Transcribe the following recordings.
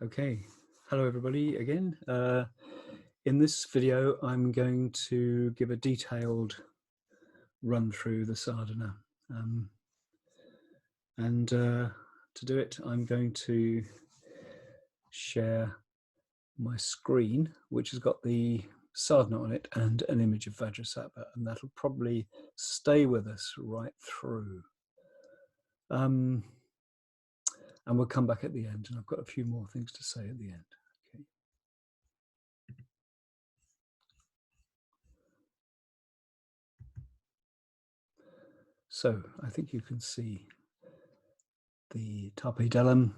Okay, hello everybody again. In this video, I'm going to give a detailed run through the sadhana. To do it, I'm going to share my screen, which has got the sadhana on it and an image of Vajrasattva, and that'll probably stay with us right through. And we'll come back at the end, and I've got a few more things to say at the end. Okay. So I think you can see the Tharpe Delam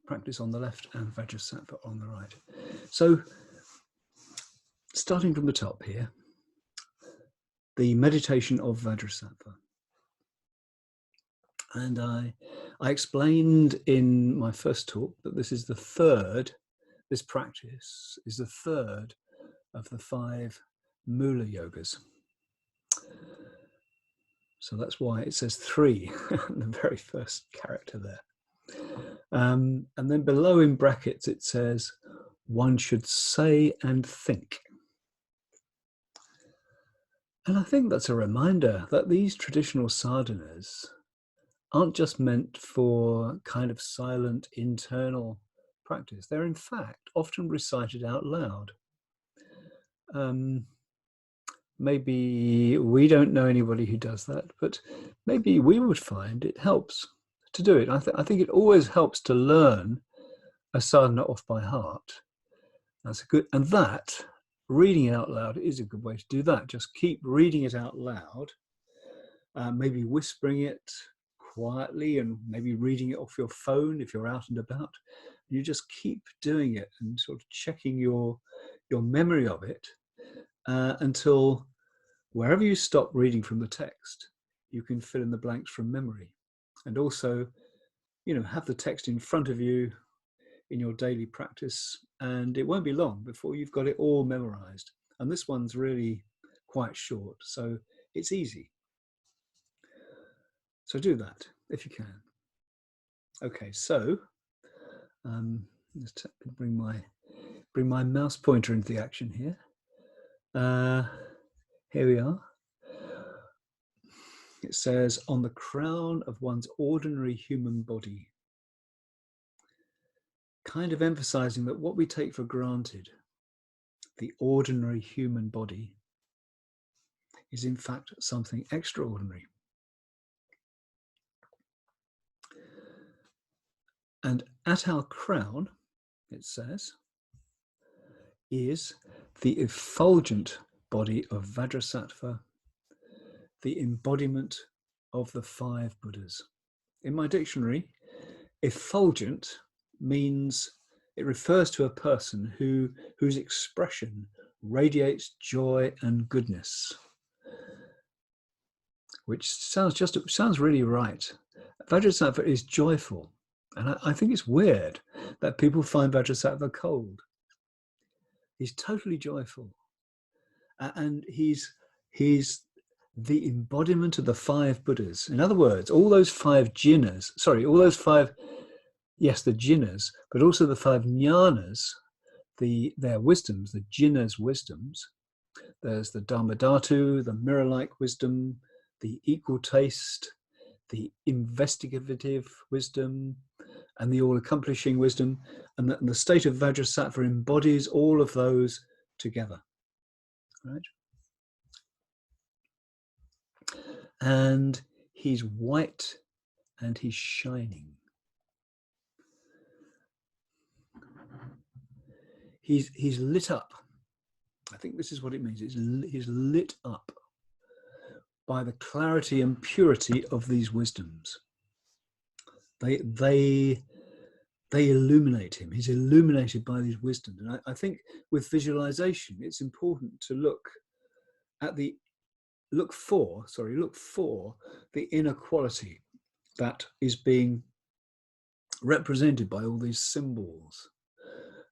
practice on the left and Vajrasattva on the right. So starting from the top here, the meditation of Vajrasattva. And I explained in my first talk that this practice is the third of the 5 Mula yogas. So that's why it says 3, the very first character there. And then below in brackets it says, one should say and think. And I think that's a reminder that these traditional sadhanas aren't just meant for kind of silent internal practice. They're in fact often recited out loud. Maybe we don't know anybody who does that, but maybe we would find it helps to do it. I think it always helps to learn a sadhana off by heart. That's good, and that reading it out loud is a good way to do that. Just keep reading it out loud, maybe whispering it quietly, and maybe reading it off your phone if you're out and about. You just keep doing it and sort of checking your memory of it until wherever you stop reading from the text, you can fill in the blanks from memory. And also, have the text in front of you in your daily practice, and it won't be long before you've got it all memorized. And this one's really quite short, so it's easy. So do that if you can. Okay, so let's bring my mouse pointer into the action here. Here we are. It says, on the crown of one's ordinary human body. Kind of emphasizing that what we take for granted, the ordinary human body, is in fact something extraordinary. And at our crown, it says, is the effulgent body of Vajrasattva, the embodiment of the 5 Buddhas. In my dictionary, effulgent means it refers to a person whose expression radiates joy and goodness, which sounds really right. Vajrasattva is joyful, and I think it's weird that people find Vajrasattva cold. He's totally joyful, and he's the embodiment of the 5 Buddhas. In other words, all those 5 jhanas, the jhanas, but also the 5 jnanas, their wisdoms, the jhanas' wisdoms. There's the Dharmadhatu, the mirror-like wisdom, the equal taste, the investigative wisdom, and the all-accomplishing wisdom. And the state of Vajrasattva embodies all of those together. Right? And he's white and he's shining. He's lit up. I think this is what it means. He's lit up by the clarity and purity of these wisdoms. They illuminate him. He's illuminated by these wisdoms. And I think with visualization, it's important to look for the inner quality that is being represented by all these symbols.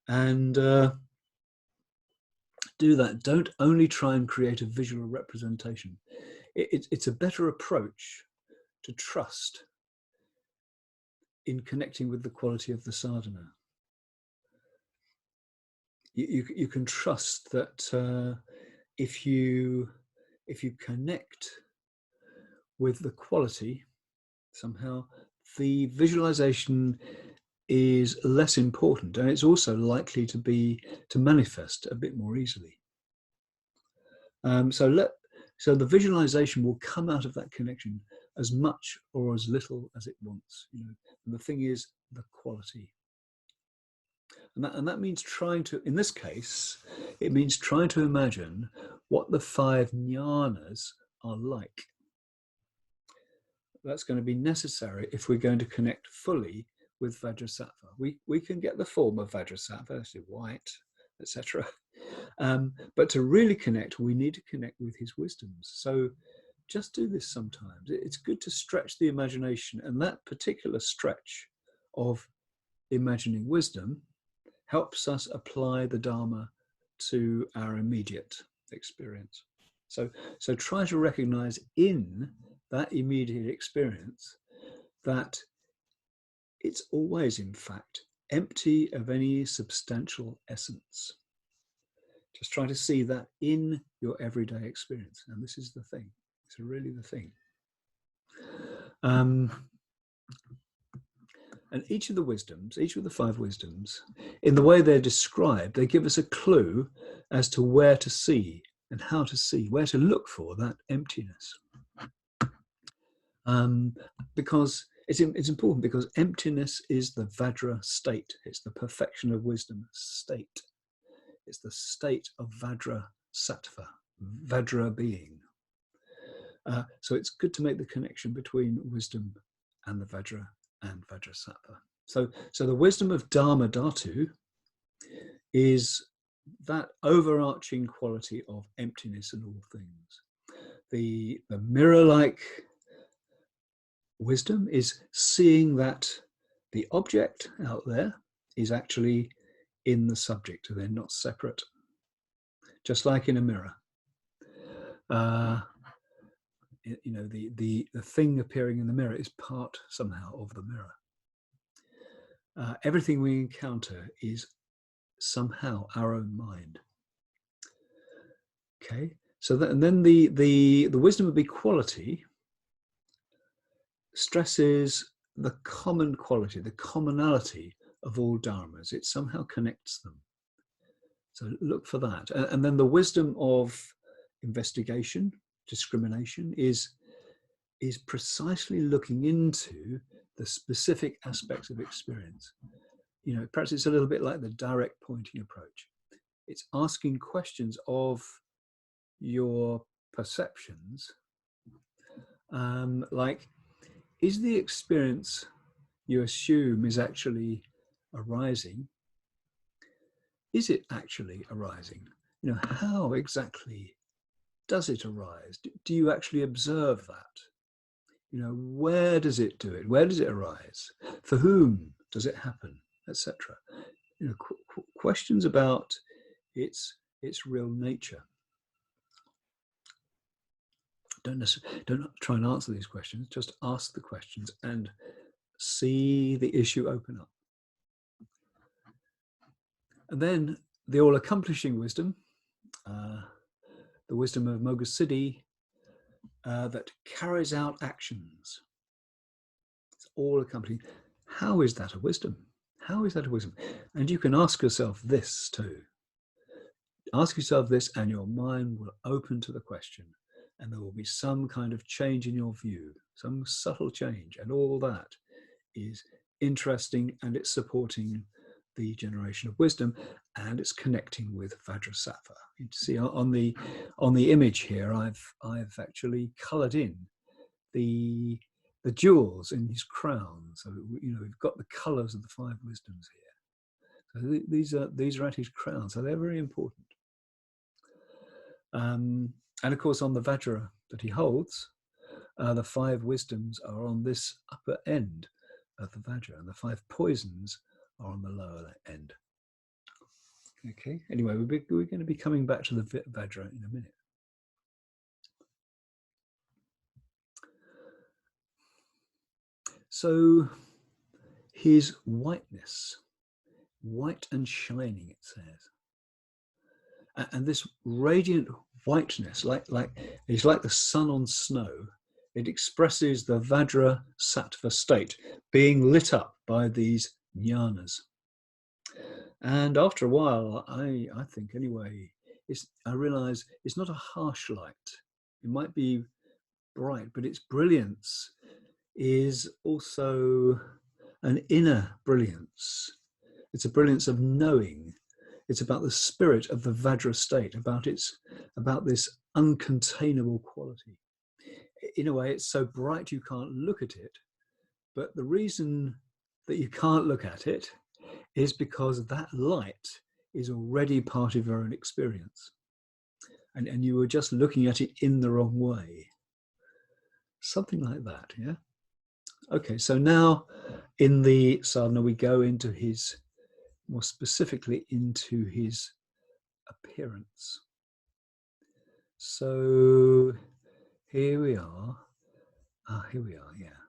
And do that. Don't only try and create a visual representation. It's a better approach to trust in connecting with the quality of the sadhana. you can trust that if you connect with the quality, somehow the visualization is less important, and it's also likely to manifest a bit more easily. So the visualization will come out of that connection as much or as little as it wants. And the thing is the quality. And that means trying to, in this case, it means trying to imagine what the 5 jnanas are like. That's going to be necessary if we're going to connect fully with Vajrasattva. We can get the form of Vajrasattva, so white, etc. But to really connect, we need to connect with his wisdoms. So just do this sometimes. It's good to stretch the imagination, and that particular stretch of imagining wisdom helps us apply the Dharma to our immediate experience. So try to recognize in that immediate experience that it's always, in fact, empty of any substantial essence. Just try to see that in your everyday experience. And this is the thing. It's really the thing. And each of the wisdoms, each of the 5 wisdoms, in the way they're described, they give us a clue as to where to see and how to see, where to look for that emptiness. Because it's important, because emptiness is the Vajra state. It's the perfection of wisdom state. It's the state of Vajrasattva, Vajra being. So it's good to make the connection between wisdom and the Vajra and Vajrasattva. So the wisdom of Dharma Dhatu is that overarching quality of emptiness in all things. The mirror-like wisdom is seeing that the object out there is actually in the subject. They're not separate, just like in a mirror. The thing appearing in the mirror is part somehow of the mirror. Everything we encounter is somehow our own mind. Okay, and then the wisdom of equality stresses the common quality, the commonality of all dharmas. It somehow connects them. So look for that. And then the wisdom of investigation, discrimination, is precisely looking into the specific aspects of experience. Perhaps it's a little bit like the direct pointing approach. It's asking questions of your perceptions, like, is the experience you assume is actually arising? Is it actually arising? How exactly does it arise? Do you actually observe that? Where does it do it? Where does it arise? For whom does it happen? Etc. Questions about its real nature. Don't try and answer these questions. Just ask the questions and see the issue open up. And then the all-accomplishing wisdom, the wisdom of Mogasiddhi, that carries out actions. It's all-accomplishing. How is that a wisdom? How is that a wisdom? And you can ask yourself this too. Ask yourself this, and your mind will open to the question, and there will be some kind of change in your view, some subtle change, and all that is interesting, and it's supporting the generation of wisdom, and it's connecting with Vajrasattva. You see on the image here, I've actually coloured in the jewels in his crown. So we've got the colours of the 5 wisdoms here. So these are at his crown, so they're very important. And of course, on the Vajra that he holds, the 5 wisdoms are on this upper end of the Vajra, and the 5 poisons are on the lower end. Okay, anyway, we're going to be coming back to the Vajra in a minute. So his whiteness, white and shining, it says. And this radiant whiteness, it's like the sun on snow. It expresses the Vajrasattva state being lit up by these jnanas. And after a while, I think anyway, I realize it's not a harsh light. It might be bright, but its brilliance is also an inner brilliance. It's a brilliance of knowing. It's about the spirit of the Vajra state, about this uncontainable quality. In a way, it's so bright you can't look at it. But the reason that you can't look at it is because that light is already part of your own experience. And you were just looking at it in the wrong way. Something like that, yeah? Okay, so now in the sadhana, we go into more specifically into his appearance. So here we are. Here we are, yeah.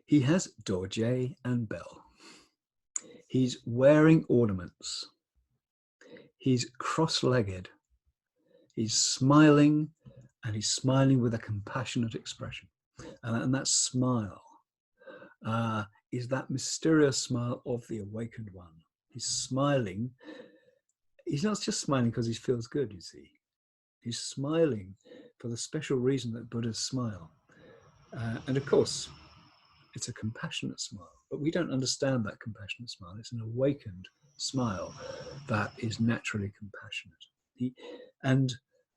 He has dorje and bell. He's wearing ornaments. He's cross-legged. He's smiling, and he's smiling with a compassionate expression. And that smile is that mysterious smile of the awakened one. He's smiling. He's not just smiling because he feels good, you see. He's smiling for the special reason that Buddhas smile. And of course, it's a compassionate smile, but we don't understand that compassionate smile. It's an awakened smile that is naturally compassionate.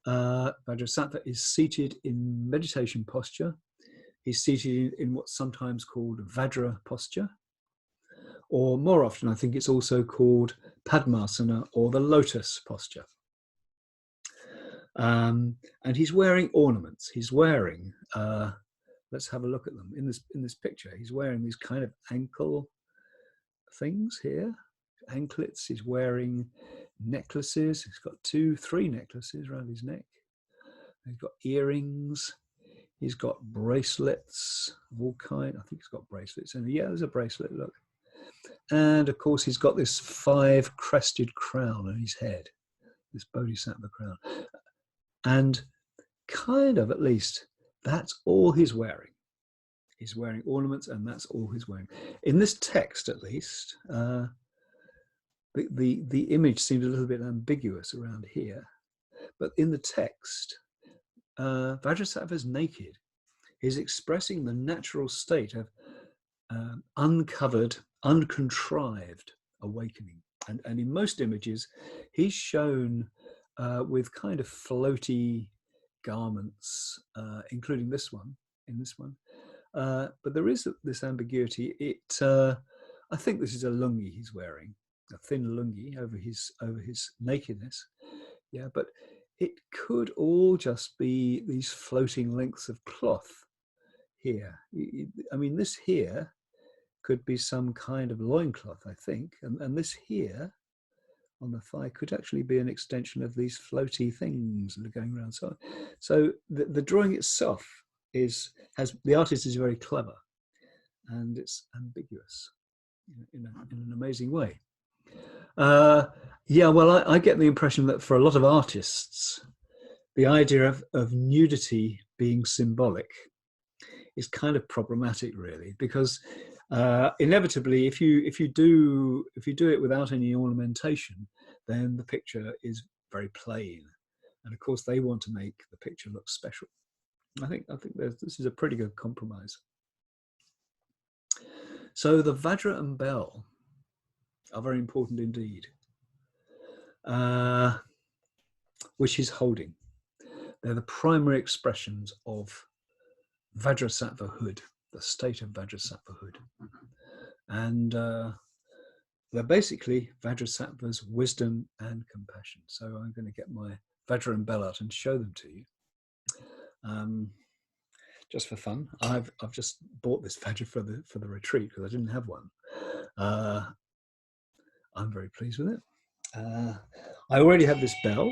Vajrasattva is seated in meditation posture. He's seated in what's sometimes called Vajra posture, or more often I think it's also called Padmasana or the lotus posture. And he's wearing ornaments. He's wearing, let's have a look at them. In this picture, he's wearing these kind of ankle things here, anklets. He's wearing necklaces. He's got 3 necklaces around his neck. He's got earrings. He's got bracelets of all kinds. I think he's got bracelets. And yeah, there's a bracelet, look. And of course, he's got this 5-crested crown on his head, this bodhisattva crown. And kind of, at least, that's all he's wearing. He's wearing ornaments, and that's all he's wearing. In this text, at least, the image seems a little bit ambiguous around here. But in the text, Vajrasattva is naked. He's expressing the natural state of uncovered, uncontrived awakening. And in most images, he's shown with kind of floaty garments, including this one, but there is this ambiguity. I think this is a lungi he's wearing, a thin lungi over his nakedness. Yeah, but it could all just be these floating lengths of cloth here. I mean, this here could be some kind of loincloth, I think, and this here on the thigh could actually be an extension of these floaty things that are going around. So the drawing itself the artist is very clever, and it's ambiguous in an amazing way. Yeah, well, I get the impression that for a lot of artists, the idea of nudity being symbolic is kind of problematic, really, because inevitably, if you do it without any ornamentation, then the picture is very plain, and of course they want to make the picture look special. I think this is a pretty good compromise. So the Vajra and bell are very important indeed, which he's holding. They're the primary expressions of Vajrasattva-hood, the state of Vajrasattva-hood. And they're basically Vajrasattva's wisdom and compassion. So I'm going to get my Vajra and bell out and show them to you. Just for fun. I've just bought this Vajra for the retreat because I didn't have one. I'm very pleased with it. I already have this bell,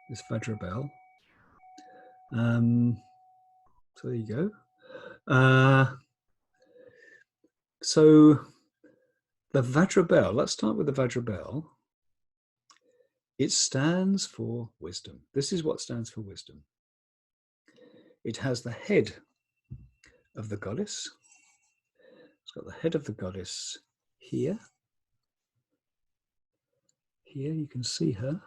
this Vajra bell. So there you go. So The Vajra bell, let's start with the Vajra bell. It stands for wisdom. This is what stands for wisdom. It has the head of the goddess. It's got the head of the goddess here. Here you can see her.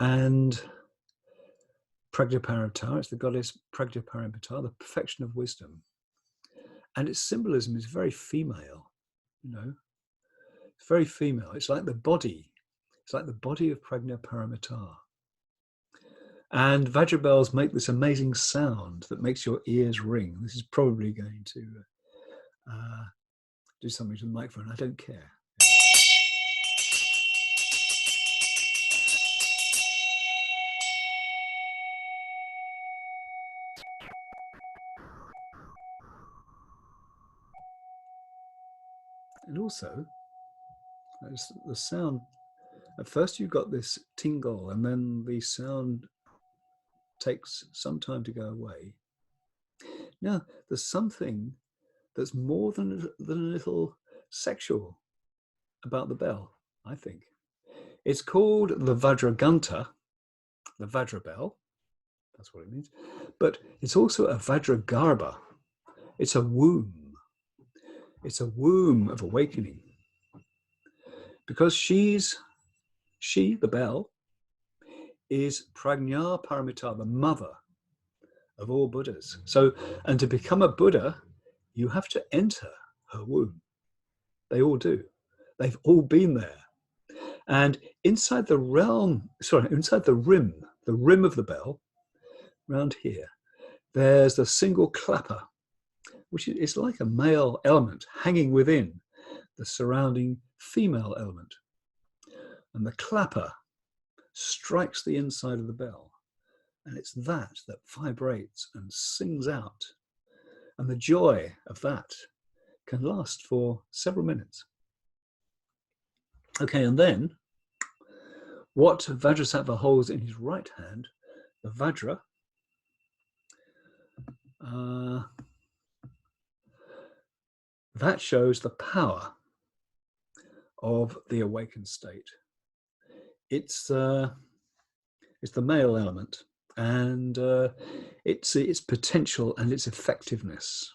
And Prajnaparamita, it's the goddess Prajnaparamita, the perfection of wisdom. And its symbolism is very female, you know. It's very female. It's like the body. It's like the body of Prajnaparamita. And Vajra bells make this amazing sound that makes your ears ring. This is probably going to do something to the microphone. I don't care. And also, the sound, at first you've got this tingle, and then the sound takes some time to go away. Now, there's something that's more than a little sexual about the bell, I think. It's called the Vajraganta, the Vajra bell. That's what it means. But it's also a Vajragarbha. It's a womb. It's a womb of awakening. Because she, the bell, is Prajna Paramita, the mother of all Buddhas. So, and to become a Buddha, you have to enter her womb. They all do. They've all been there. And inside the rim of the bell, around here, there's the single clapper, which is like a male element hanging within the surrounding female element. And the clapper strikes the inside of the bell. And it's that vibrates and sings out. And the joy of that can last for several minutes. Okay, and then what Vajrasattva holds in his right hand, the Vajra, that shows the power of the awakened state. It's the male element, and its potential and its effectiveness.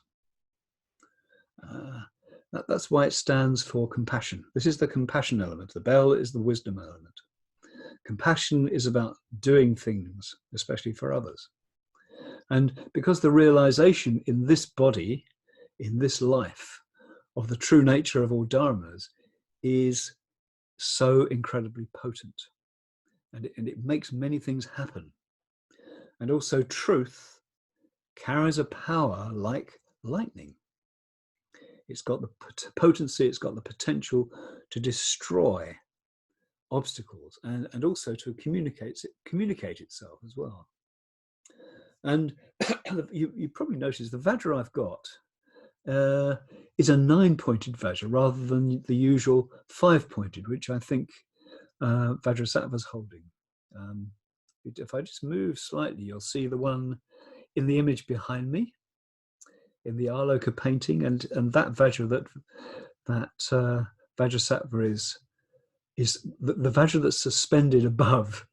That's why it stands for compassion. This is the compassion element. The bell is the wisdom element. Compassion is about doing things, especially for others. And because the realization in this body, in this life, of the true nature of all dharmas is so incredibly potent. And it makes many things happen. And also truth carries a power like lightning. It's got the potency, it's got the potential to destroy obstacles and also to communicate itself as well. And you probably noticed the Vajra I've got is a 9-pointed Vajra rather than the usual 5-pointed, which I think Vajrasattva's holding. If I just move slightly, you'll see the one in the image behind me, in the Aloka painting, and that Vajra that Vajrasattva is the Vajra that's suspended above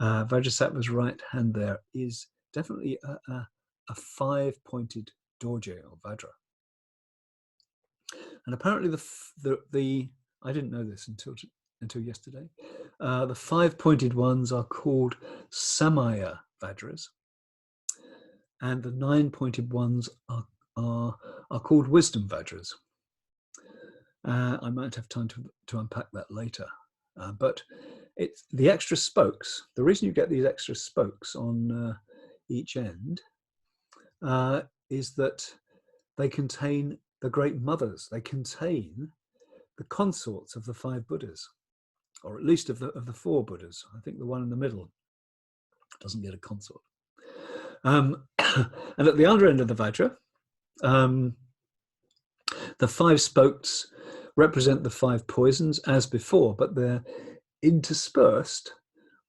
Vajrasattva's right hand there is definitely a 5-pointed Dorje or Vajra. And apparently the I didn't know this until yesterday. The 5-pointed ones are called Samaya Vajras, and the 9-pointed ones are called Wisdom Vajras. I might have time to unpack that later, but it's the extra spokes. The reason you get these extra spokes on each end is that they contain the great mothers. They contain the consorts of the 5 Buddhas, or at least of the 4 Buddhas. I think the one in the middle doesn't get a consort. And at the other end of the Vajra, the 5 spokes represent the 5 poisons as before, but they're interspersed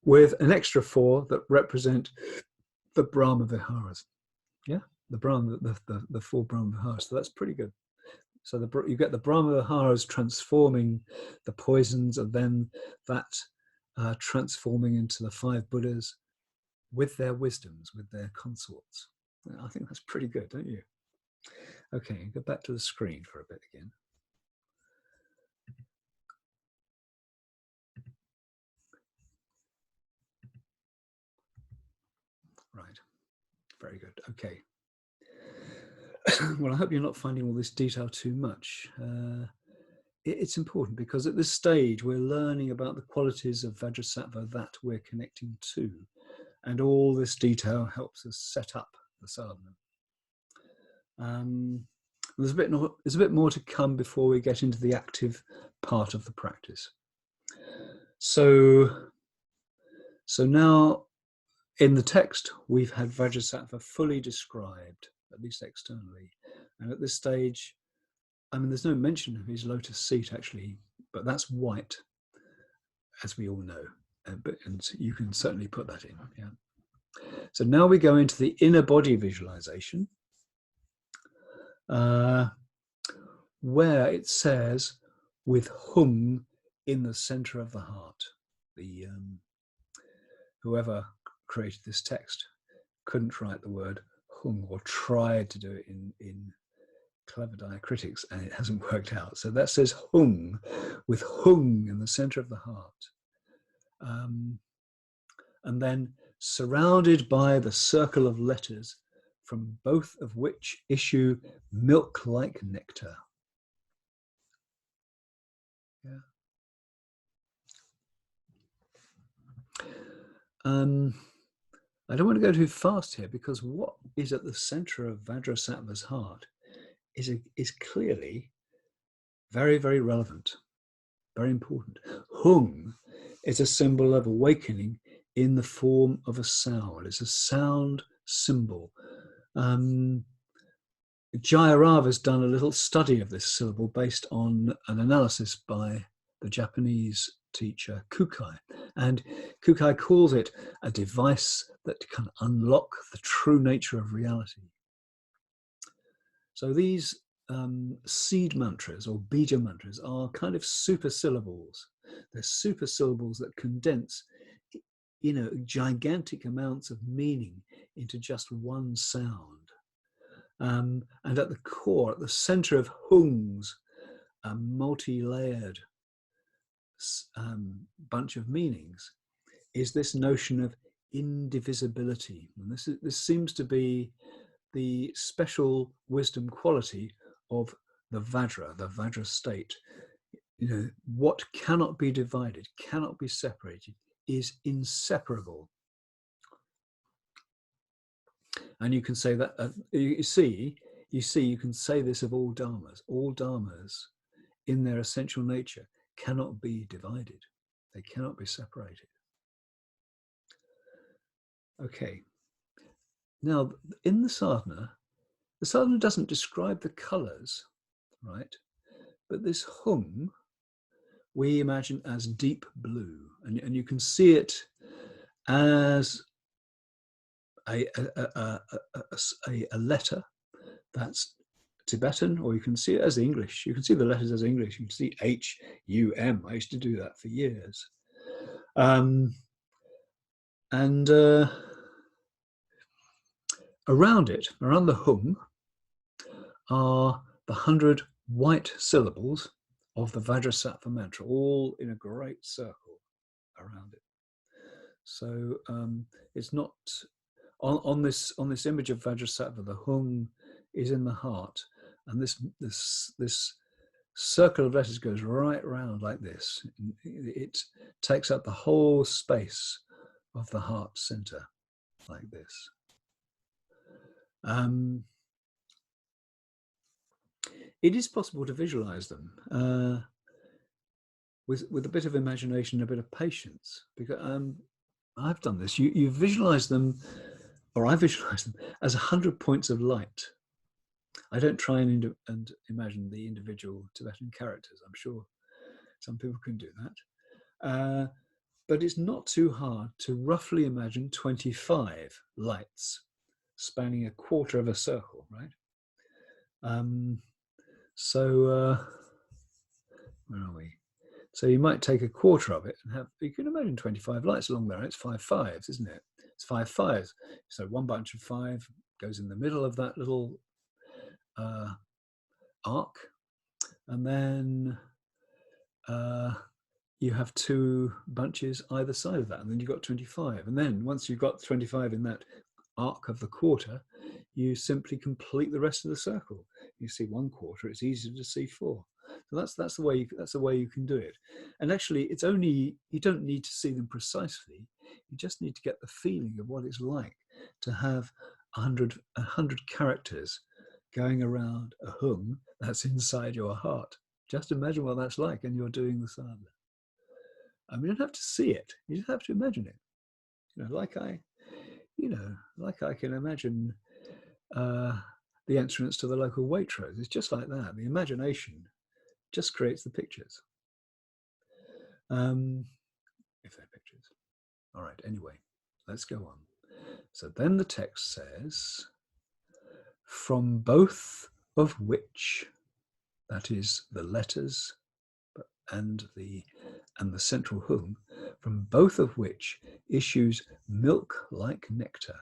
with an extra 4 that represent the Brahma Viharas. Yeah. the Brahma, the four Brahma Viharas. So that's pretty good. So you get the Brahma Viharas transforming the poisons, and then that transforming into the five Buddhas with their wisdoms, with their consorts. I think that's pretty good, don't you? Okay, go back to the screen for a bit again. Right, very good. Okay. Well, I hope you're not finding all this detail too much. It's important because at this stage we're learning about the qualities of Vajrasattva that we're connecting to, and all this detail helps us set up the sadhana. There's a bit more to come before we get into the active part of the practice. So now in the text we've had Vajrasattva fully described, at least externally, and at this stage, I mean, there's no mention of his lotus seat actually, but that's white, as we all know, and you can certainly put that in. Yeah. So now we go into the inner body visualization, where it says, with hung in the center of the heart. The whoever created this text couldn't write the word hung, or tried to do it in clever diacritics, and it hasn't worked out. So that says hung, with hung in the center of the heart. And then surrounded by the circle of letters, from both of which issue milk-like nectar. Yeah. I don't want to go too fast here, because what is at the center of Vajrasattva's heart is clearly very, very relevant, very important. Hung is a symbol of awakening in the form of a sound. It's a sound symbol. Jayarava's done a little study of this syllable based on an analysis by the Japanese teacher Kukai. And Kukai calls it a device that can unlock the true nature of reality. So these seed mantras or bija mantras are kind of super syllables. They're super syllables that condense, gigantic amounts of meaning into just one sound. And at the core, at the center of Hung's multi-layered bunch of meanings, is this notion of indivisibility. And this seems to be the special wisdom quality of the Vajra state. What cannot be divided, cannot be separated, is inseparable. And you can say that, you can say this of all dharmas. All dharmas, in their essential nature, cannot be divided. They cannot be separated. Okay. Now, in the sadhana doesn't describe the colors, right? But this hung, we imagine as deep blue, and you can see it as a letter that's Tibetan, or you can see it as English. You can see the letters as English. You can see H-U-M. I used to do that for years. Around the hum, are the 100 white syllables of the Vajrasattva mantra, all in a great circle around it. So it's not on this image of Vajrasattva. The hum is in the heart, and this circle of letters goes right round like this. It takes up the whole space of the heart center, like this. It is possible to visualize them with a bit of imagination, a bit of patience, because I've done this. You visualize them, or I visualize them as 100 points of light. I don't try and imagine the individual Tibetan characters. I'm sure some people can do that. But it's not too hard to roughly imagine 25 lights spanning a quarter of a circle, right? Where are we? So you might take a quarter of it and have, you can imagine 25 lights along there. It's 5 fives, isn't it? It's 5 fives. So one bunch of 5 goes in the middle of that little arc. And then you have 2 bunches either side of that. And then you've got 25. And then once you've got 25 in that arc of the quarter, you simply complete the rest of the circle. You see 1 quarter, it's easier to see 4. So that's the way you can do it. And actually, it's only, you don't need to see them precisely. You just need to get the feeling of what it's like to have 100 characters going around a hum that's inside your heart. Just imagine what that's like, and you're doing the sadhana. I mean, you don't have to see it; you just have to imagine it. Like I can imagine the entrance to the local Waitrose. It's just like that. The imagination just creates the pictures. If they're pictures. All right, anyway, let's go on. So then the text says, from both of which, that is the letters and the central hum, from both of which issues milk like nectar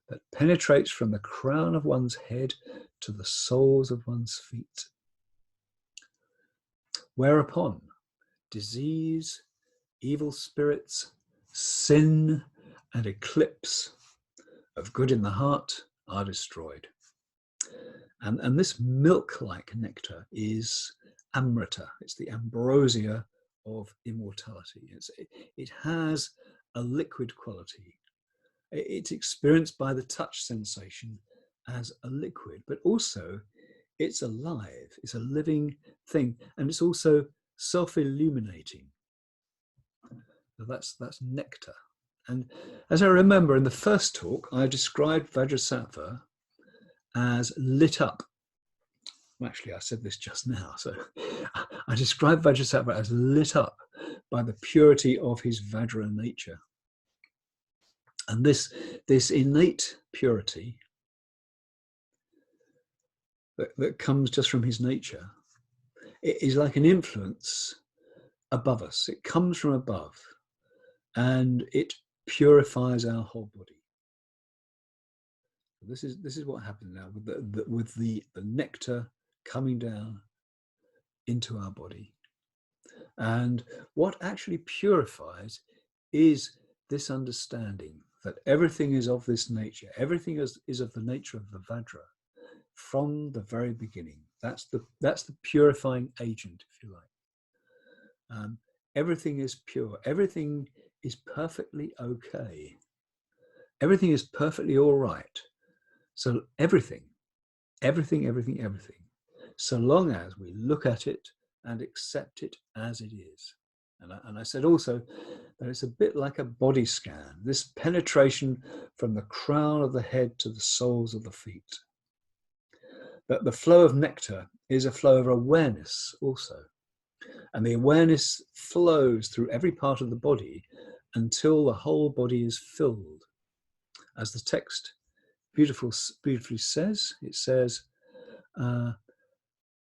that penetrates from the crown of one's head to the soles of one's feet. Whereupon disease, evil spirits, sin, and eclipse of good in the heart are destroyed. And this milk-like nectar is amrita. It's the ambrosia of immortality. It has a liquid quality. It's experienced by the touch sensation as a liquid, but also it's alive. It's a living thing, and it's also self-illuminating. So that's nectar. And as I remember in the first talk, I described Vajrasattva as lit up. Well, actually, I said this just now. So I described Vajrasattva as lit up by the purity of his Vajra nature. And this innate purity that comes just from his nature, it is like an influence above us. It comes from above, and it purifies our whole body. This is what happens now with the nectar coming down into our body. And what actually purifies is this understanding that everything is of this nature. Everything is of the nature of the Vajra from the very beginning. That's the purifying agent, if you like. Everything is pure. Everything is perfectly okay. Everything is perfectly all right. So everything, so long as we look at it and accept it as it is. And I said also that it's a bit like a body scan, this penetration from the crown of the head to the soles of the feet. That the flow of nectar is a flow of awareness also. And the awareness flows through every part of the body until the whole body is filled. As the text beautifully says, it says,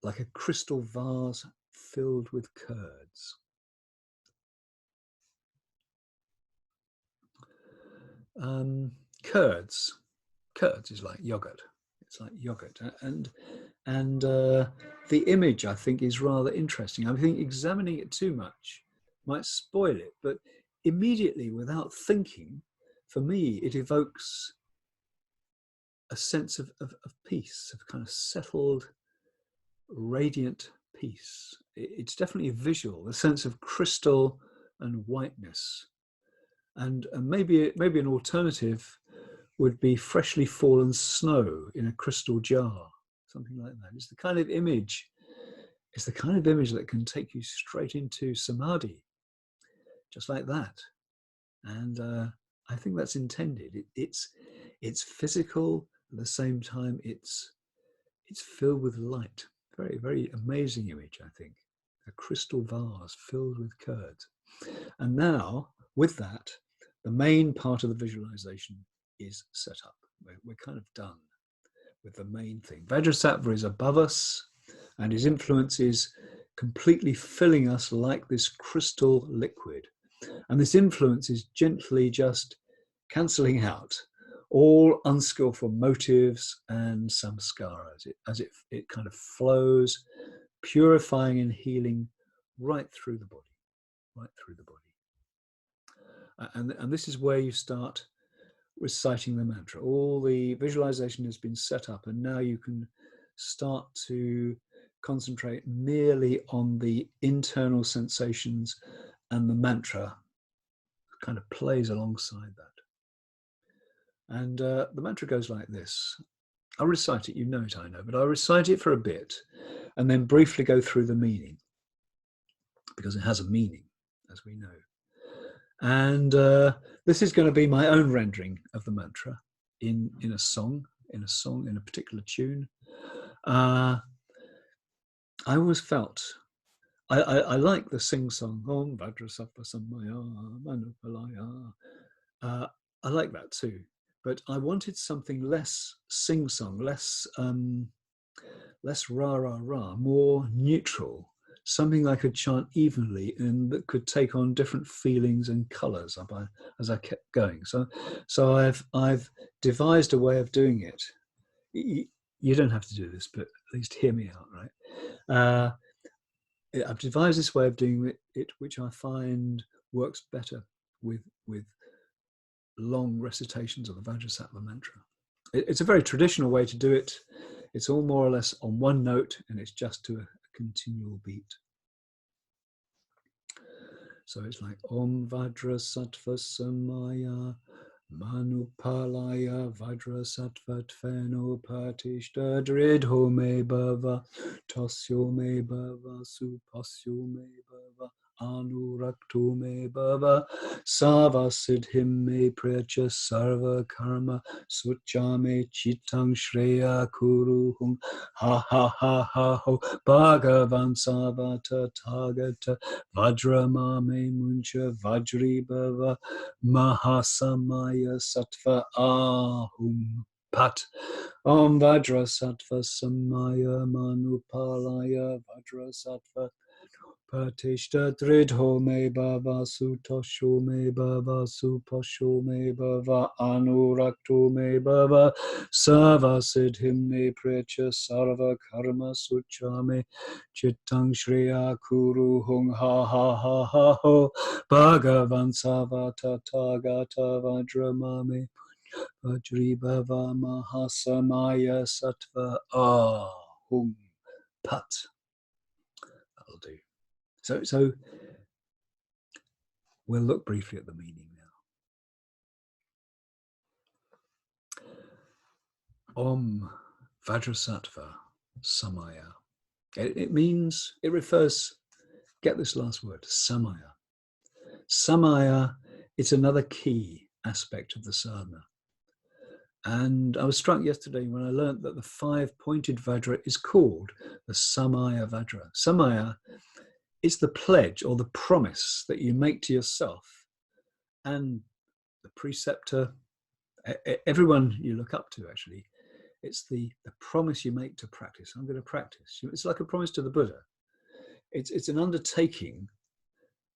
like a crystal vase filled with curds. Curds is like yogurt. It's like yogurt, and the image, I think, is rather interesting. I think examining it too much might spoil it, but immediately, without thinking, for me, it evokes a sense of peace, of kind of settled, radiant peace. It's definitely visual, a sense of crystal and whiteness. And maybe an alternative would be freshly fallen snow in a crystal jar, something like that. It's the kind of image that can take you straight into samadhi, just like that. And I think that's intended. It's physical, at the same time it's filled with light. Very, very amazing image, I think. A crystal vase filled with curds. And now, with that, the main part of the visualization is set up. We're kind of done with the main thing. Vajrasattva is above us, and his influence is completely filling us like this crystal liquid. And this influence is gently just cancelling out all unskillful motives and samskaras as it kind of flows, purifying and healing right through the body, right through the body. And this is where you start reciting the mantra. All the visualization has been set up, and now you can start to concentrate merely on the internal sensations, and the mantra kind of plays alongside that. And the mantra goes like this. I'll recite it, you know it, I know, but I'll recite it for a bit and then briefly go through the meaning, because it has a meaning, as we know. And this is going to be my own rendering of the mantra in a song, in a particular tune. I always felt, I like the sing-song, Om Vajrasattva Sammaya Manupalaya. I like that too, but I wanted something less sing-song, less rah-rah-rah, more neutral, something I could chant evenly and that could take on different feelings and colours as I kept going. So I've devised a way of doing it. You don't have to do this, but at least hear me out, right? I've devised this way of doing it, which I find works better with long recitations of the Vajrasattva mantra. It's a very traditional way to do it. It's all more or less on one note, and it's just to a continual beat. So it's like Om Vajrasattva Samaya Manupalaya Vajrasattva Tveno Patishta Dridho Me Bhava Tasyo Me Bhava Supasyo Me Bhava Anurakto Me Bhava Sava Siddhim Me Precha Sarva Karma Sucha Me Chitang Shreya Kuruhum Ha Ha Ha Ha Ho Bhagavan Savata Tagata Vajrama Me Muncha Vajri Bhava Mahasamaya Sattva Ahum Pat Om Vajrasattva Samaya Manupalaya Vajrasattva Patishta Dridho Me Bhava Sutosho Me Bhava Supasho Me Bhava Anurakto Me Bhava Sava Siddhim Me Precha Sarva Karma Sucha Me Chittang Shreya Kuru Hung Ha Ha Ha Ha Ho Bhagavan Savata Tagata Vajramame Vajri Bhava Mahasamaya Sattva Ahum Pat. That'll do. So we'll look briefly at the meaning now. Om Vajrasattva Samaya. It means, it refers, get this last word, Samaya. Samaya, it's another key aspect of the sadhana. And I was struck yesterday when I learned that the 5-pointed Vajra is called the Samaya Vajra. Samaya, it's the pledge or the promise that you make to yourself and the preceptor, everyone you look up to actually. It's the promise you make to practice. I'm going to practice. It's like a promise to the Buddha. It's an undertaking.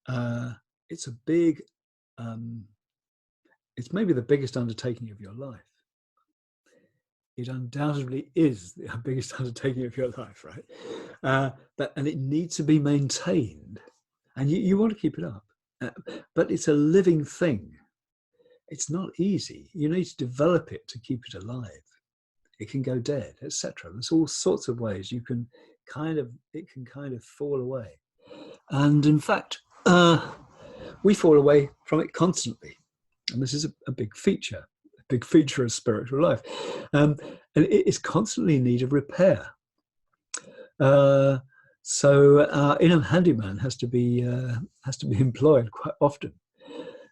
It's a big, it's maybe the biggest undertaking of your life. It undoubtedly is the biggest undertaking of your life, right? And it needs to be maintained. And you want to keep it up. But it's a living thing. It's not easy. You need to develop it to keep it alive. It can go dead, etc. There's all sorts of ways it can kind of fall away. And in fact, we fall away from it constantly. And this is a big feature of spiritual life. And it is constantly in need of repair. So our inner handyman has to be employed quite often.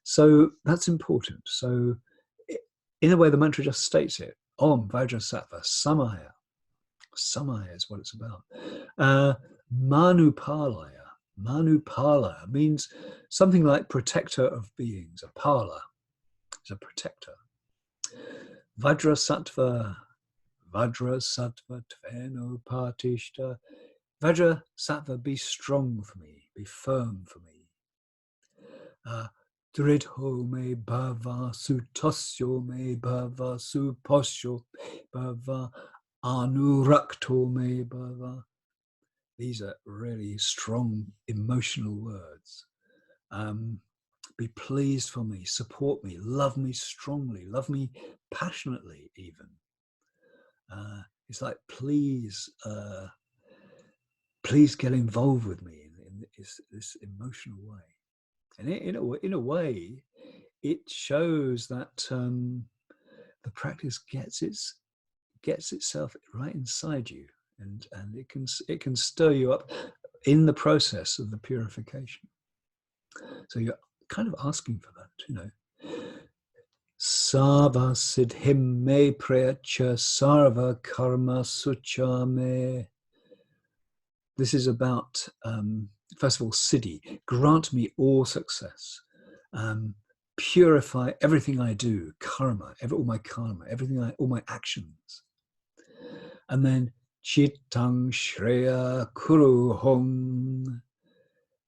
So that's important. So in a way, the mantra just states it. Om Vajrasattva Samaya. Samaya is what it's about. Manupalaya. Manupalaya means something like protector of beings. A pala is a protector. Vajrasattva, Vajrasattva tveno partishta. Vajrasattva, be strong for me, be firm for me. Dridho me bhava, sutasyo me bhava, suposyo bhava, anurakto me bhava. These are really strong emotional words. Be pleased for me, support me, love me strongly, love me passionately even. It's like, please get involved with me in this emotional way. And in a way, it shows that the practice gets itself right inside you, and it can stir you up in the process of the purification. So you're kind of asking for that, Sarva siddhim me precha sarva karma sucha me. This is about, first of all, siddhi. Grant me all success. Purify everything I do, karma, all my karma, all my actions. And then chittang shreya kuru hong.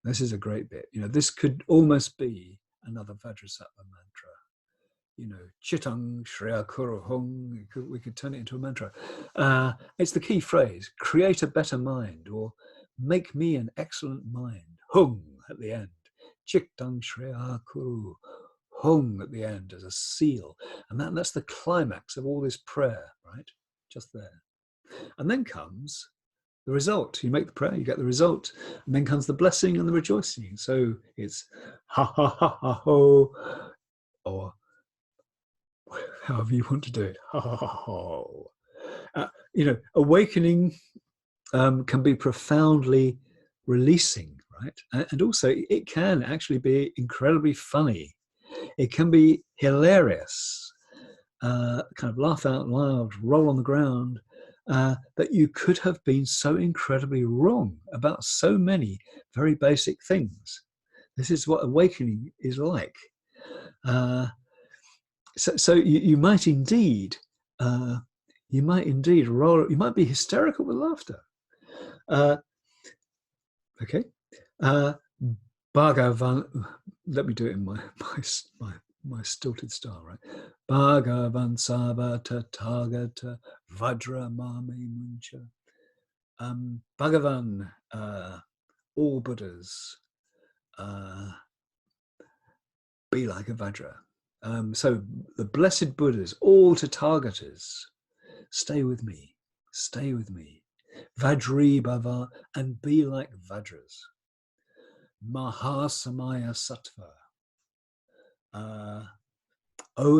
This is a great bit. This could almost be another Vajrasattva mantra. Chittang shreya kuru hong. We could turn it into a mantra. It's the key phrase: create a better mind, or make me an excellent mind. Hung at the end. Chittang shreya kuru hung at the end as a seal, and that's the climax of all this prayer, right? Just there. And then comes the result. You make the prayer, you get the result, and then comes the blessing and the rejoicing. So it's ha ha ha ha ho, or however you want to do it. Ha ha ha ho. Awakening can be profoundly releasing, right? And also it can actually be incredibly funny. It can be hilarious, kind of laugh out loud, roll on the ground, that you could have been so incredibly wrong about so many very basic things. This is what awakening is like. So you might indeed roll. You might be hysterical with laughter. Okay. Bhagavan. Let me do it in my stilted style, right? Bhagavan Sabata Tagata Vajra Mame Muncha. Bhagavan, all Buddhas, be like a Vajra. So the blessed Buddhas, all Tathagatas, stay with me. Vajri Bhava, and be like Vajras. Mahasamaya Sattva.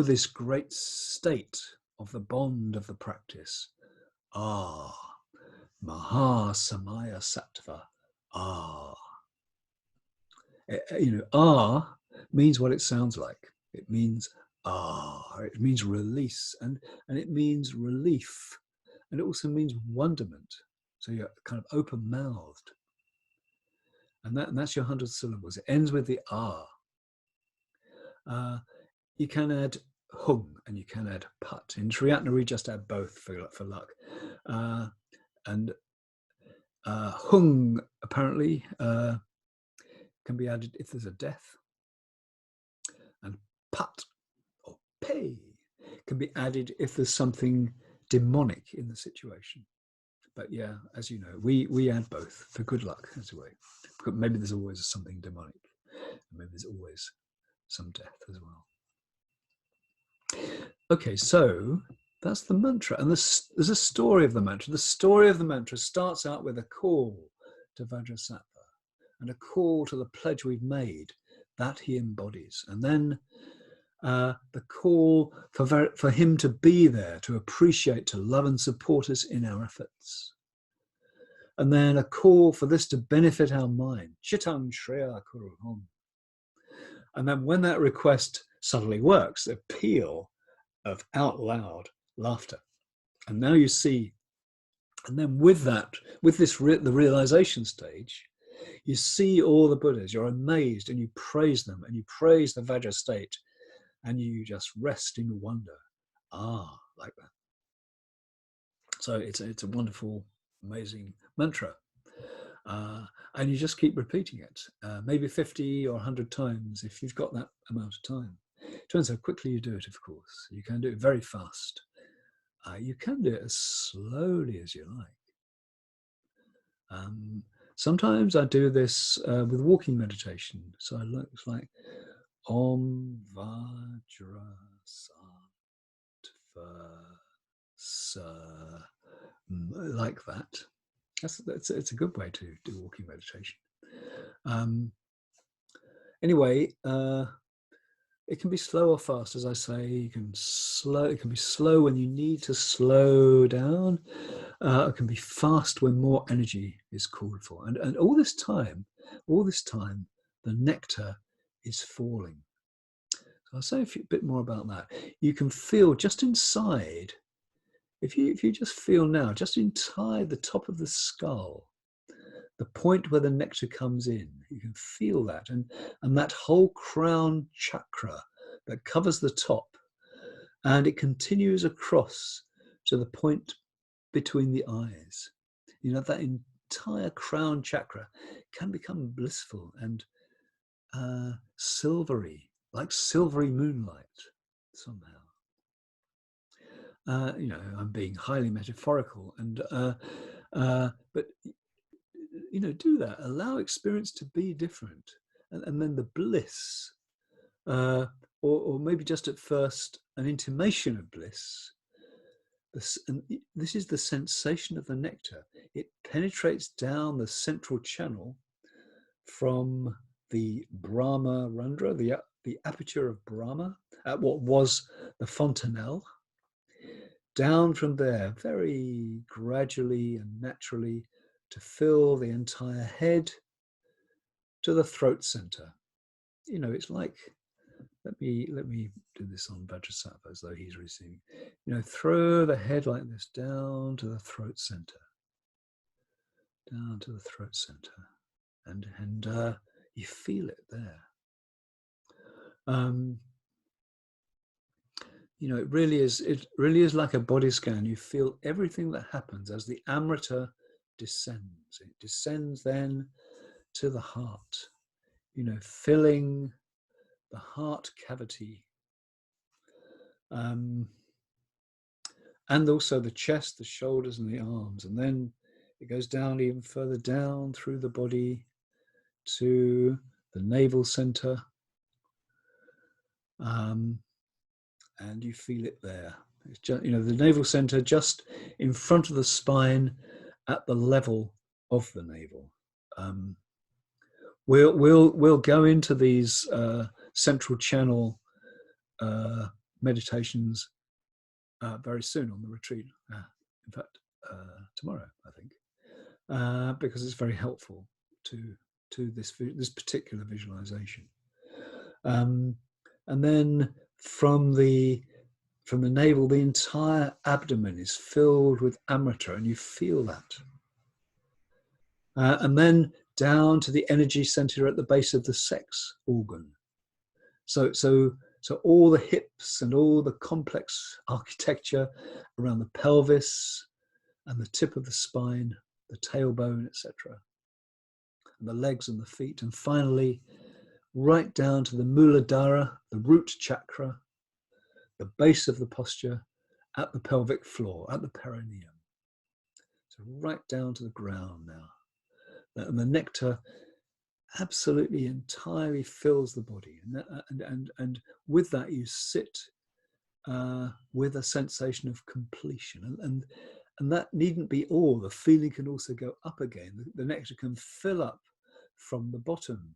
This great state of the bond of the practice. Mahasamaya Sattva. Means what it sounds like. It means it means release, and it means relief, and it also means wonderment. So you're kind of open-mouthed. And that's your 100 syllables. It ends with the you can add hung and you can add put. In Triratna, we just add both for luck. And hung apparently can be added if there's a death. And put or pay can be added if there's something demonic in the situation. But yeah, as you know, we add both for good luck as a way. Maybe there's always something demonic. Maybe there's always some death as well. Okay, so that's the mantra. And there's a story of the mantra. The story of the mantra starts out with a call to Vajrasattva and a call to the pledge we've made that he embodies. And then the call for him to be there, to appreciate, to love and support us in our efforts. And then a call for this to benefit our mind. Chittang Shreya Kuru Hom. And then when that request suddenly works, the peal of out loud laughter. And now you see, and then with the realization stage, you see all the Buddhas, you're amazed and you praise them and you praise the Vajra state and you just rest in wonder. like that. So it's a wonderful, amazing mantra. And you just keep repeating it, maybe 50 or 100 times if you've got that amount of time. It depends how quickly you do it, of course. You can do it very fast. You can do it as slowly as you like. Sometimes I do this with walking meditation. So I look like Om Vajrasattva Sa, like that. It's a good way to do walking meditation. Anyway, it can be slow or fast, as I say. It can be slow when you need to slow down. It can be fast when more energy is called for. And all this time, the nectar is falling. So I'll say a bit more about that. You can feel just inside, if you just feel now, just inside the top of the skull, the point where the nectar comes in, you can feel that. And that whole crown chakra that covers the top, and it continues across to the point between the eyes. You know, that entire crown chakra can become blissful and silvery, like silvery moonlight somehow. You know, I'm being highly metaphorical, but you know, do that. Allow experience to be different, and then the bliss, or maybe just at first an intimation of bliss. And this is the sensation of the nectar. It penetrates down the central channel from the Brahma Randra, the aperture of Brahma, at what was the fontanelle. Down from there, very gradually and naturally, to fill the entire head to the throat center. You know, it's like, let me do this on Vajrasattva as though he's receiving. You know, throw the head like this down to the throat center, down to the throat center, and you feel it there. You know, it really is like a body scan. You feel everything that happens as the Amrita descends. It descends then to the heart, you know, filling the heart cavity, and also the chest, the shoulders, and the arms. And then it goes down even further down through the body to the navel center. And you feel it there. It's just, you know, the navel center just in front of the spine at the level of the navel. We'll go into these central channel meditations very soon on the retreat. In fact, tomorrow, I think, because it's very helpful to this particular visualization. And then from the navel, the entire abdomen is filled with Amrita, and you feel that. And then down to the energy center at the base of the sex organ. So all the hips and all the complex architecture around the pelvis and the tip of the spine, the tailbone, etc., and the legs and the feet, and finally right down to the Muladhara, the root chakra, the base of the posture, at the pelvic floor, at the perineum. So right down to the ground now. And the nectar absolutely entirely fills the body. And with that you sit with a sensation of completion. And that needn't be all. The feeling can also go up again. The nectar can fill up from the bottom,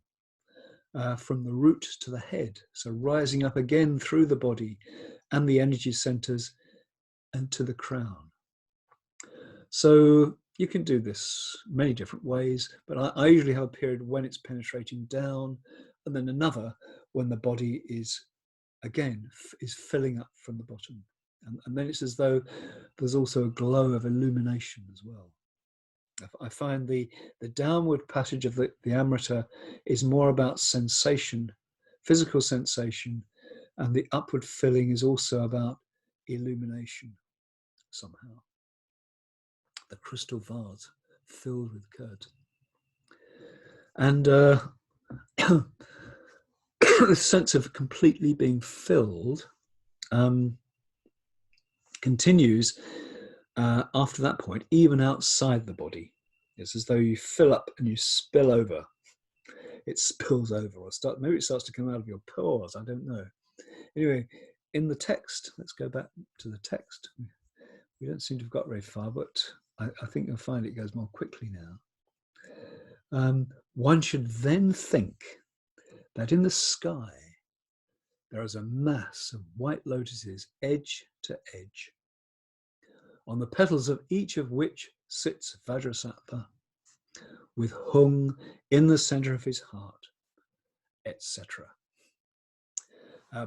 from the root to the head. So rising up again through the body and the energy centers and to the crown. So you can do this many different ways, but I usually have a period when it's penetrating down, and then another when the body is filling up from the bottom. And then it's as though there's also a glow of illumination as well. I find the downward passage of the Amrita is more about sensation, physical sensation, and the upward filling is also about illumination somehow. The crystal vase filled with curd. And this sense of completely being filled continues after that point, even outside the body. It's as though you fill up and you spill over. It spills over, or maybe it starts to come out of your pores. I don't know. Anyway, in the text, let's go back to the text. We don't seem to have got very far, but I think you'll find it goes more quickly now. One should then think that in the sky there is a mass of white lotuses, edge to edge, on the petals of each of which sits Vajrasattva, with hung in the center of his heart, etc.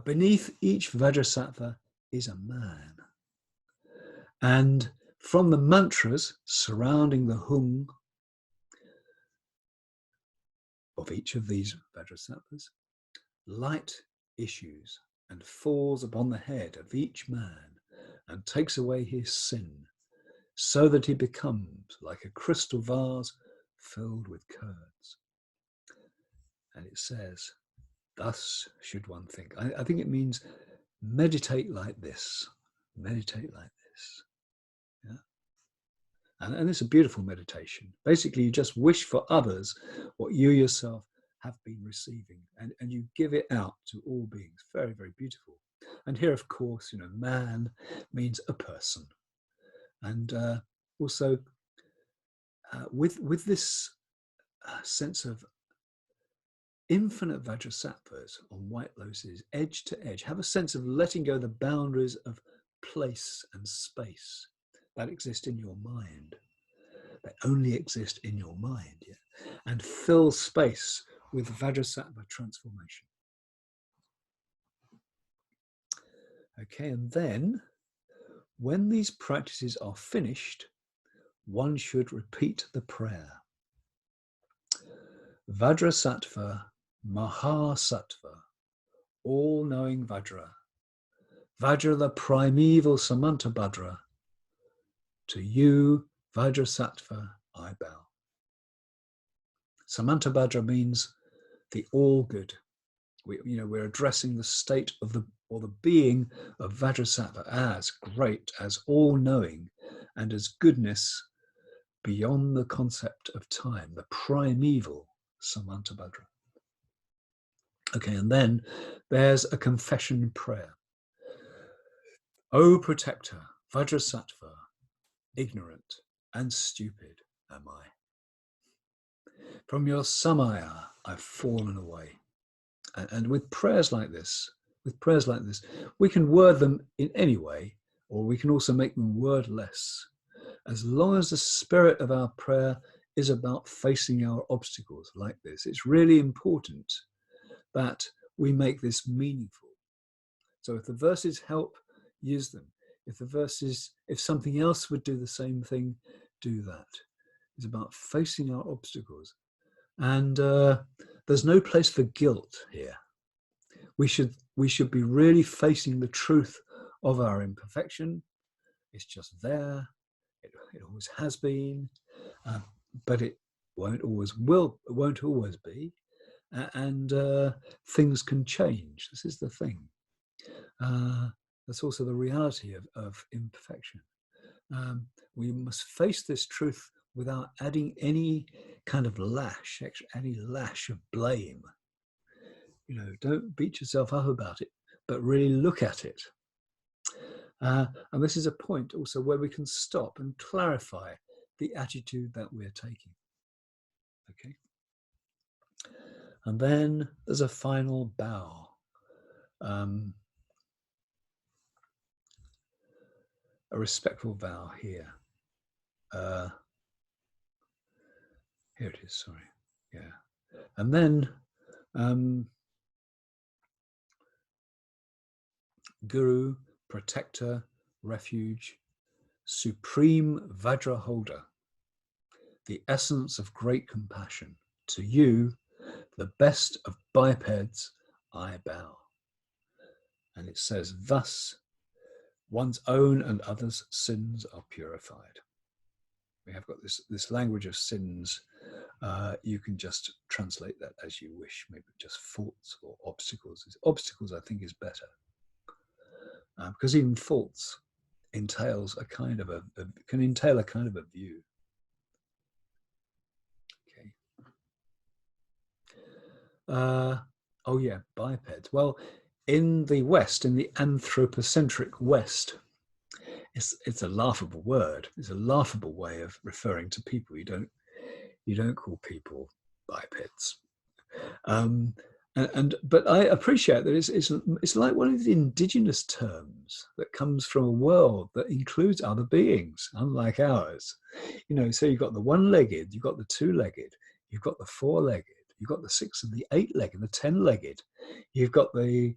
Beneath each Vajrasattva is a man. And from the mantras surrounding the hung of each of these Vajrasattvas, light issues and falls upon the head of each man and takes away his sin, so that he becomes like a crystal vase filled with curds. And it says, thus should one think. I think it means meditate like this. Meditate like this. Yeah. And it's a beautiful meditation. Basically, you just wish for others what you yourself have been receiving, and you give it out to all beings. Very, very beautiful. And here, of course, man means a person. And also with this sense of infinite Vajrasattvas on white lotuses, edge to edge, have a sense of letting go the boundaries of place and space that exist in your mind, that only exist in your mind, yeah? And fill space with Vajrasattva transformation. Okay, and then when these practices are finished, one should repeat the prayer. Vajrasattva, Mahasattva, all-knowing Vajra. Vajra, the primeval Samantabhadra. To you, Vajrasattva, I bow. Samantabhadra means the all-good. We're addressing the state of the being of Vajrasattva as great, as all-knowing, and as goodness beyond the concept of time, the primeval Samantabhadra. Okay, and then there's a confession prayer. O protector, Vajrasattva, ignorant and stupid am I. From your samaya I've fallen away. And with prayers like this, we can word them in any way, or we can also make them wordless, as long as the spirit of our prayer is about facing our obstacles like this. It's really important that we make this meaningful. So if the verses help, use them. If something else would do the same thing, do that. It's about facing our obstacles. And there's no place for guilt here. We should be really facing the truth of our imperfection. It's just there. It always has been, but it won't always be. And things can change. This is the thing. That's also the reality of imperfection. We must face this truth without adding any kind of lash of blame. Don't beat yourself up about it, but really look at it. And this is a point also where we can stop and clarify the attitude that we're taking. Okay. And then there's a final bow. A respectful bow here. Here it is, sorry. Yeah. And then Guru, protector, refuge, supreme Vajra holder, the essence of great compassion. To you, the best of bipeds, I bow. And it says, thus One's own and others' sins are purified. We have got this language of sins. You can just translate that as you wish, maybe just faults or obstacles. Obstacles, I think, is better. Because even faults entails a kind of can entail a kind of a view. Okay. Oh yeah, bipeds. Well, in the West, in the anthropocentric West, it's a laughable word. It's a laughable way of referring to people. You don't call people bipeds. But I appreciate that it's like one of the indigenous terms that comes from a world that includes other beings, unlike ours. So you've got the one-legged, you've got the two-legged, you've got the four-legged, you've got the six and the eight-legged, the 10-legged. You've got the,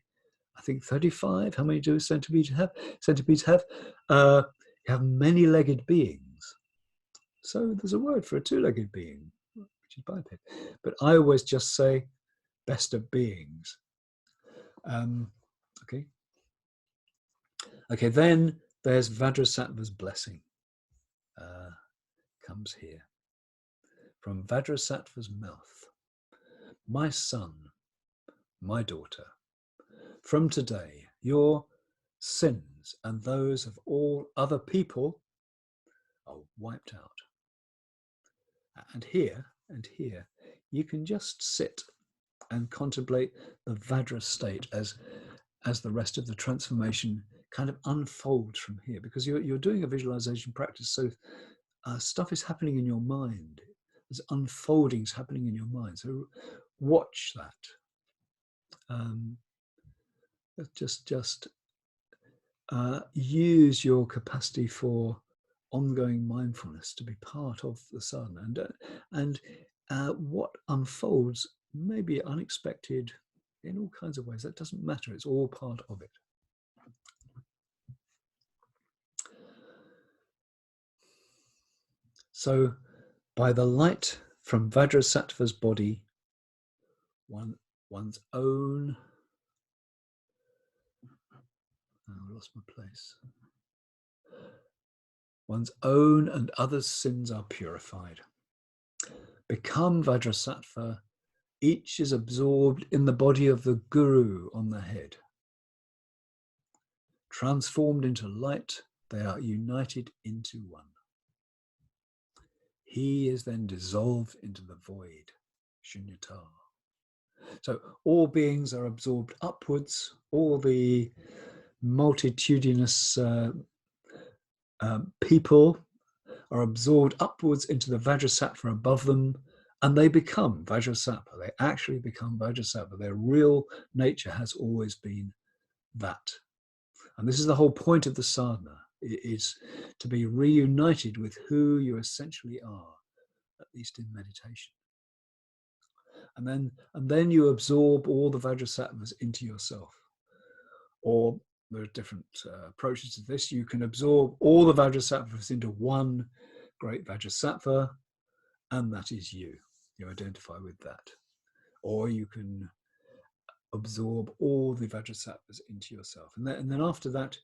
I think, 35. How many do centipedes have? You have many-legged beings. So there's a word for a two-legged being, which is biped. But I always just say best of beings. Okay. Then there's Vajrasattva's blessing. Comes here from Vajrasattva's mouth. My son, my daughter, from today, your sins and those of all other people are wiped out. And here, you can just sit and contemplate the Vajra state as the rest of the transformation kind of unfolds from here, because you're doing a visualization practice. So stuff is happening in your mind. There's unfoldings happening in your mind. So watch that. Just use your capacity for ongoing mindfulness to be part of the sadhana, and what unfolds may be unexpected in all kinds of ways. That doesn't matter. It's all part of it. So, by the light from Vajrasattva's body, one's own. Oh, I lost my place. One's own and others' sins are purified. Become Vajrasattva. Each is absorbed in the body of the Guru on the head. Transformed into light, they are united into one. He is then dissolved into the void, shunyata. So all beings are absorbed upwards. All the multitudinous people are absorbed upwards into the Vajrasattva above them, and they become Vajrasattva. They actually become Vajrasattva. Their real nature has always been that. And this is the whole point of the sadhana, is to be reunited with who you essentially are, at least in meditation. And then you absorb all the Vajrasattvas into yourself. Or there are different approaches to this. You can absorb all the Vajrasattvas into one great Vajrasattva, and that is you. You identify with that. Or you can absorb all the Vajrasattvas into yourself. And then after that,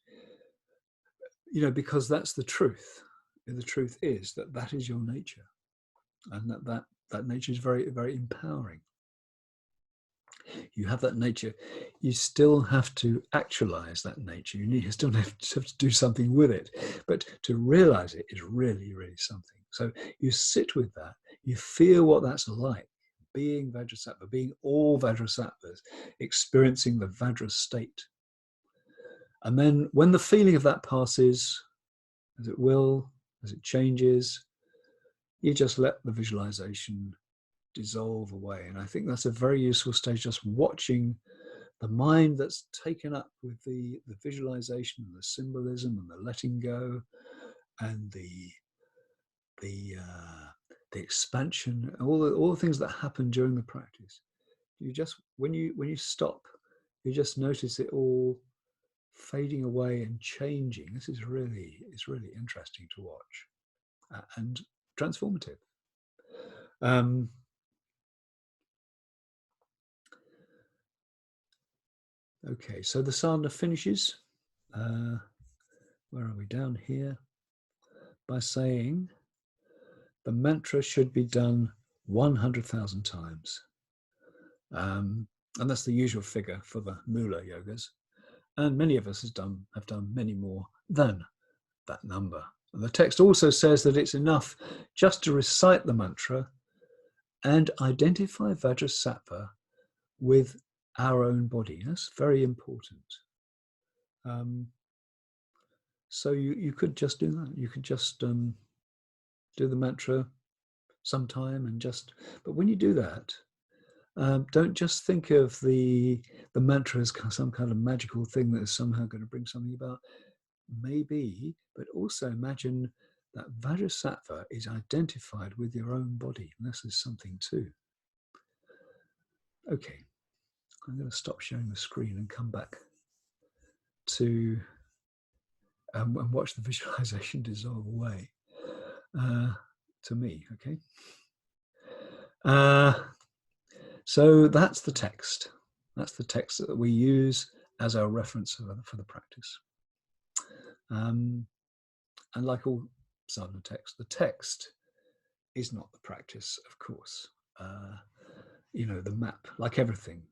because that's the truth. The truth is that is your nature. And that nature is very, very empowering. You have that nature. You still have to actualize that nature. You still have to do something with it. But to realize it is really, really something. So you sit with that. You feel what that's like. Being Vajrasattva, being all Vajrasattvas, experiencing the Vajra state. And then when the feeling of that passes, as it will, as it changes, you just let the visualization dissolve away. And I think that's a very useful stage, just watching the mind that's taken up with the visualization and the symbolism and the letting go and the expansion, all the things that happen during the practice. You just, when you stop, you just notice it all fading away and changing. It's really interesting to watch and transformative. Okay, so the sadhana finishes. where are we, down here, by saying the mantra should be done 100,000 times. And that's the usual figure for the Mula yogas. And many of us have done many more than that number. And the text also says that it's enough just to recite the mantra and identify Vajrasattva with our own body. That's very important. So you could just do that. You could just do the mantra sometime and just, but when you do that, don't just think of the mantra as some kind of magical thing that is somehow going to bring something about. Maybe, but also imagine that Vajrasattva is identified with your own body. And this is something too. Okay, I'm going to stop sharing the screen and come back to and watch the visualization dissolve away to me, okay? So that's the text. That's the text that we use as our reference for the practice. And like all sadhana texts, the text is not the practice, of course. The map, like everything,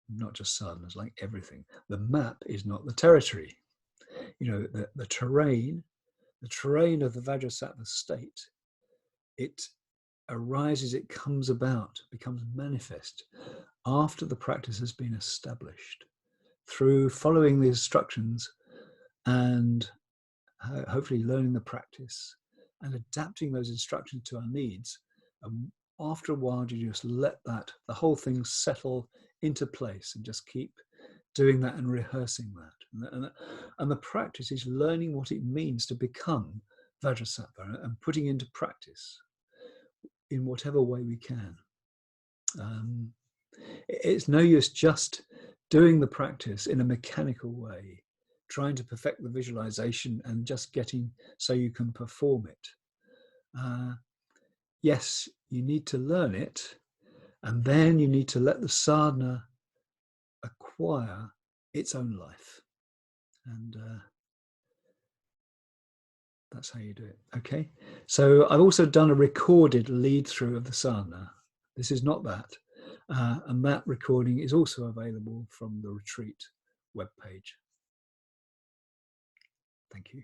not just sadhanas, like everything, the map is not the territory. The terrain of the Vajrasattva state, it arises, it comes about, becomes manifest after the practice has been established through following the instructions and hopefully learning the practice and adapting those instructions to our needs. And after a while, you just let the whole thing settle into place and just keep doing that and rehearsing that. And the practice is learning what it means to become Vajrasattva and putting into practice in whatever way we can. It's no use just doing the practice in a mechanical way, trying to perfect the visualization and just getting so you can perform it. Yes, you need to learn it, and then you need to let the sadhana acquire its own life. And that's how you do it. Okay. So I've also done a recorded lead through of the sadhana. This is not that. And that recording is also available from the retreat webpage. Thank you.